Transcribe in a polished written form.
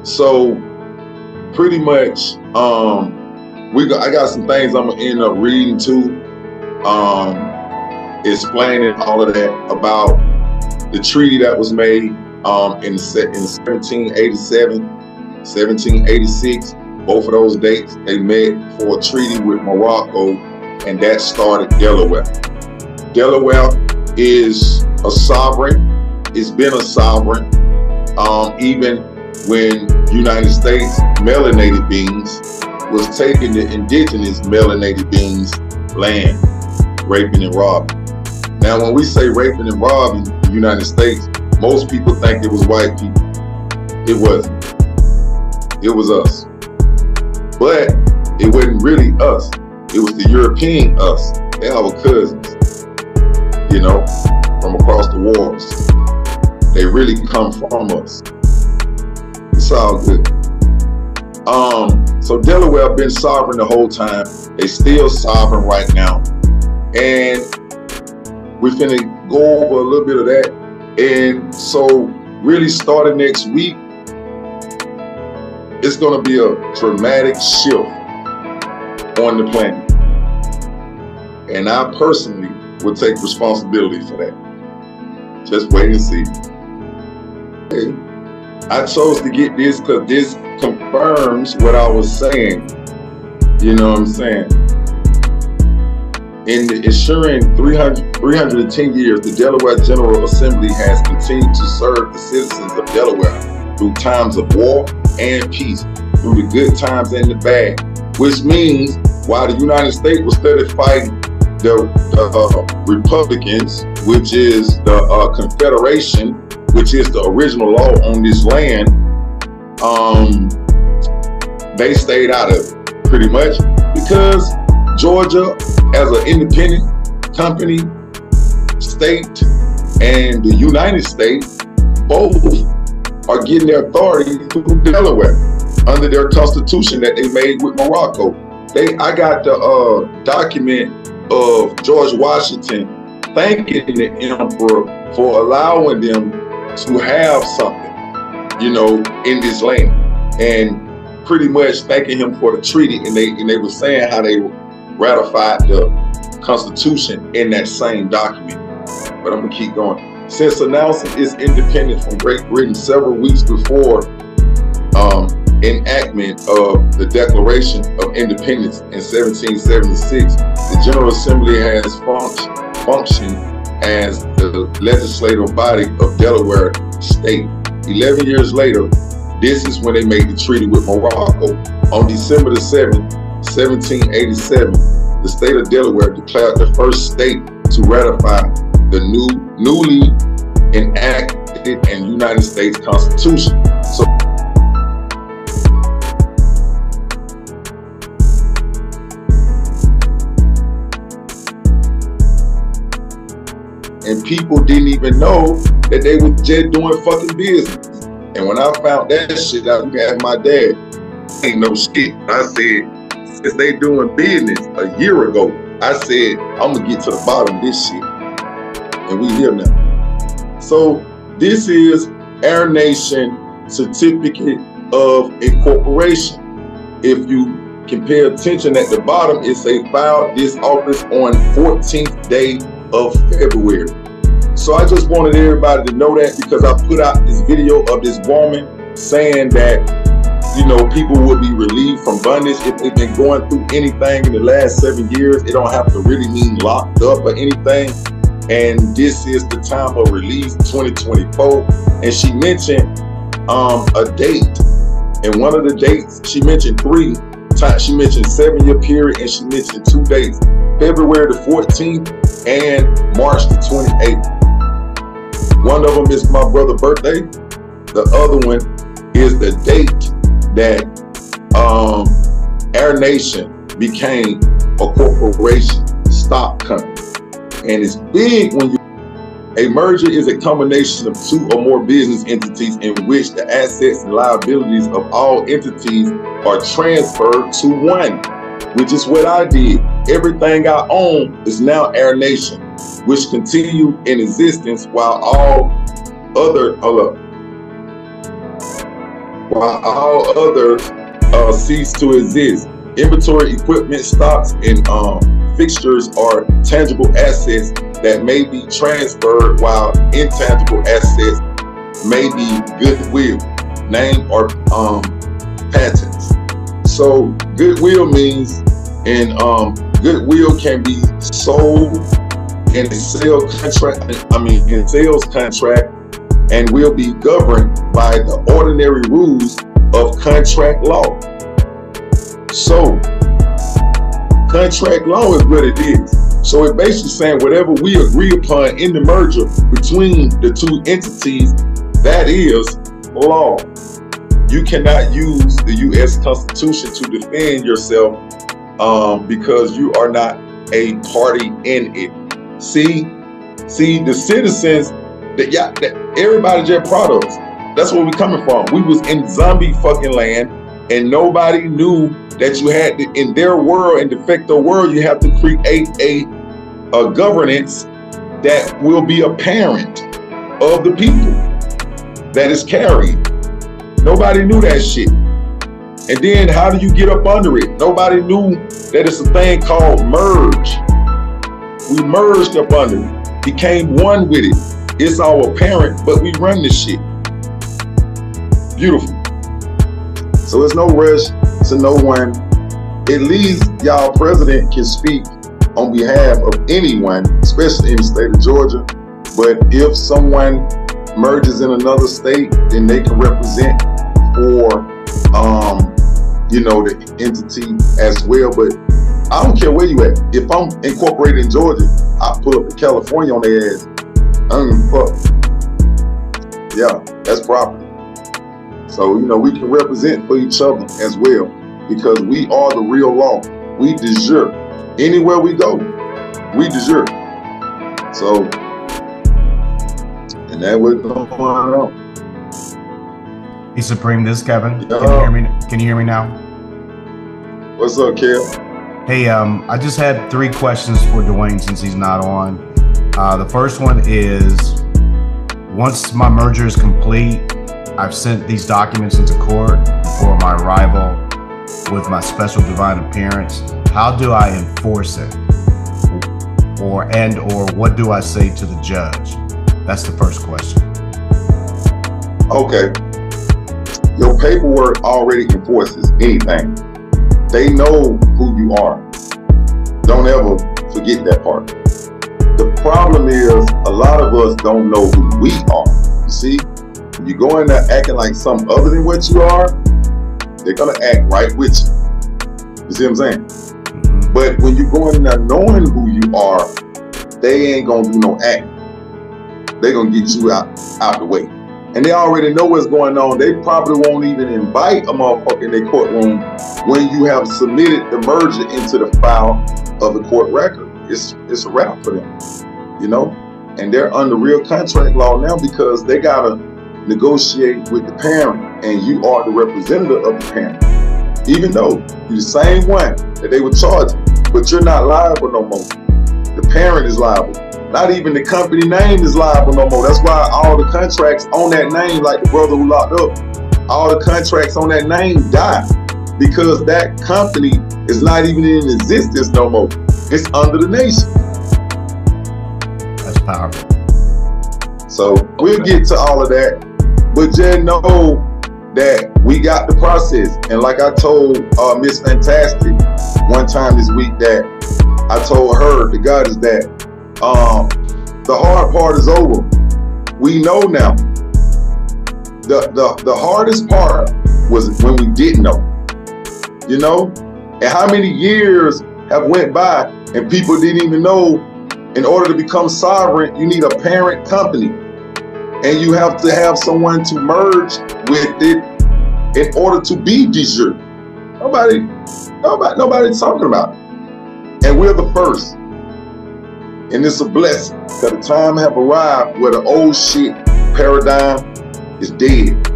So pretty much, I got some things I'm gonna end up reading too, explaining all of that about the treaty that was made in 1787, 1786. Both of those dates they met for a treaty with Morocco, and that started Delaware. Delaware is a sovereign. It's been a sovereign even when United States melanated beings was taking the indigenous melanated beings' land, raping and robbing. Now, when we say raping and robbing in the United States, most people think it was white people. It wasn't. It was us. But it wasn't really us. It was the European us. They're our cousins, you know, from across the waters. They really come from us. It's all good. So Delaware been sovereign the whole time. They still sovereign right now. And we're finna go over a little bit of that. And so really starting next week, it's gonna be a dramatic shift on the planet. And I personally will take responsibility for that. Just wait and see. Okay. I chose to get this because this confirms what I was saying. You know what I'm saying? In the ensuing 310 years, the Delaware General Assembly has continued to serve the citizens of Delaware through times of war and peace, through the good times and the bad. Which means while the United States was steady fighting the Republicans, which is the Confederation, which is the original law on this land, they stayed out of it pretty much because Georgia, as an independent company, state, and the United States, both are getting their authority through Delaware under their constitution that they made with Morocco. I got the document of George Washington thanking the emperor for allowing them to have something, you know, in this land, and pretty much thanking him for the treaty. And they were saying how they ratified the Constitution in that same document. But I'm gonna keep going. Since announcing its independence from Great Britain several weeks before enactment of the Declaration of Independence in 1776, the General Assembly has functioned as the legislative body of Delaware State. 11 years later, this is when they made the treaty with Morocco. On December the 7th, 1787, the state of Delaware declared the first state to ratify the newly enacted and United States Constitution. So and people didn't even know that they were just doing fucking business. And when I found that shit out, I asked my dad, ain't no shit. I said, since they doing business a year ago, I said, I'm gonna get to the bottom of this shit. And we here now. So this is Air Nation Certificate of Incorporation. If you can pay attention at the bottom, it say filed this office on 14th day of February. So I just wanted everybody to know that because I put out this video of this woman saying that, you know, people would be relieved from bondage if they've been going through anything in the last 7 years. It don't have to really mean locked up or anything. And this is the time of release, 2024. And she mentioned a date. And one of the dates, she mentioned 3 times. She mentioned 7-year period, and she mentioned 2 dates, February the 14th and March the 28th. One of them is my brother's birthday. The other one is the date that Air Nation became a corporation, stock company. And it's big when a merger is a combination of 2 or more business entities in which the assets and liabilities of all entities are transferred to one, which is what I did. Everything I own is now Air Nation, which continued in existence while all other, while all others cease to exist. Inventory, equipment, stocks, and fixtures are tangible assets that may be transferred, while intangible assets may be goodwill, name, or patents. So goodwill means, and goodwill can be sold in a sales contract, and will be governed by the ordinary rules of contract law. So contract law is what it is. So it's basically saying whatever we agree upon in the merger between the two entities, that is law. You cannot use the U.S. Constitution to defend yourself because you are not a party in it. See, the citizens that everybody just proud of us. That's where we coming from. We was in zombie fucking land, and nobody knew that you had to, in their world, in de facto world, you have to create a governance that will be a parent of the people that is carrying. Nobody knew that shit. And then how do you get up under it? Nobody knew that it's a thing called merge. We merged up under it, became one with it. It's our parent, but we run this shit. Beautiful. So there's no rush to no one. At least y'all president can speak on behalf of anyone, especially in the state of Georgia. But if someone merges in another state, then they can represent for the entity as well. But I don't care where you at. If I'm incorporated in Georgia, I pull up to California on their ass. Fuck. Yeah, that's property. So we can represent for each other as well, because we are the real law. We de jure. Anywhere we go, we de jure. So, and that was going on. Hey Supreme, this is Kevin. Can you hear me? Can you hear me now? What's up, Kev? Hey, I just had 3 questions for Dwayne since he's not on. The first one is, once my merger is complete, I've sent these documents into court before my arrival with my special divine appearance. How do I enforce it? Or what do I say to the judge? That's the first question. Okay. Your paperwork already enforces anything. They know who you are. Don't ever forget that part. The problem is a lot of us don't know who we are. You see, if you go in there acting like something other than what you are, they're gonna act right with you. You see what I'm saying? Mm-hmm. But when you go in there knowing who you are, they ain't gonna do no acting. They're gonna get you out the way. And they already know what's going on. They probably won't even invite a motherfucker in their courtroom when you have submitted the merger into the file of the court record. It's a wrap for them, And they're under real contract law now because they gotta negotiate with the parent, and you are the representative of the parent. Even though you're the same one that they were charging, but you're not liable no more. The parent is liable. Not even the company name is liable no more. That's why all the contracts on that name, like the brother who locked up, all the contracts on that name die because that company is not even in existence no more. It's under the nation. That's powerful. So we'll get to all of that, but just know that we got the process. And like I told Miss Fantastic one time this week, that I told her, the goddess, that the hard part is over. We know now. The hardest part was when we didn't know. And how many years have went by and people didn't even know in order to become sovereign, you need a parent company. And you have to have someone to merge with it in order to be de jure. Nobody's talking about it. And we're the first. And it's a blessing, because the time have arrived where the old shit paradigm is dead.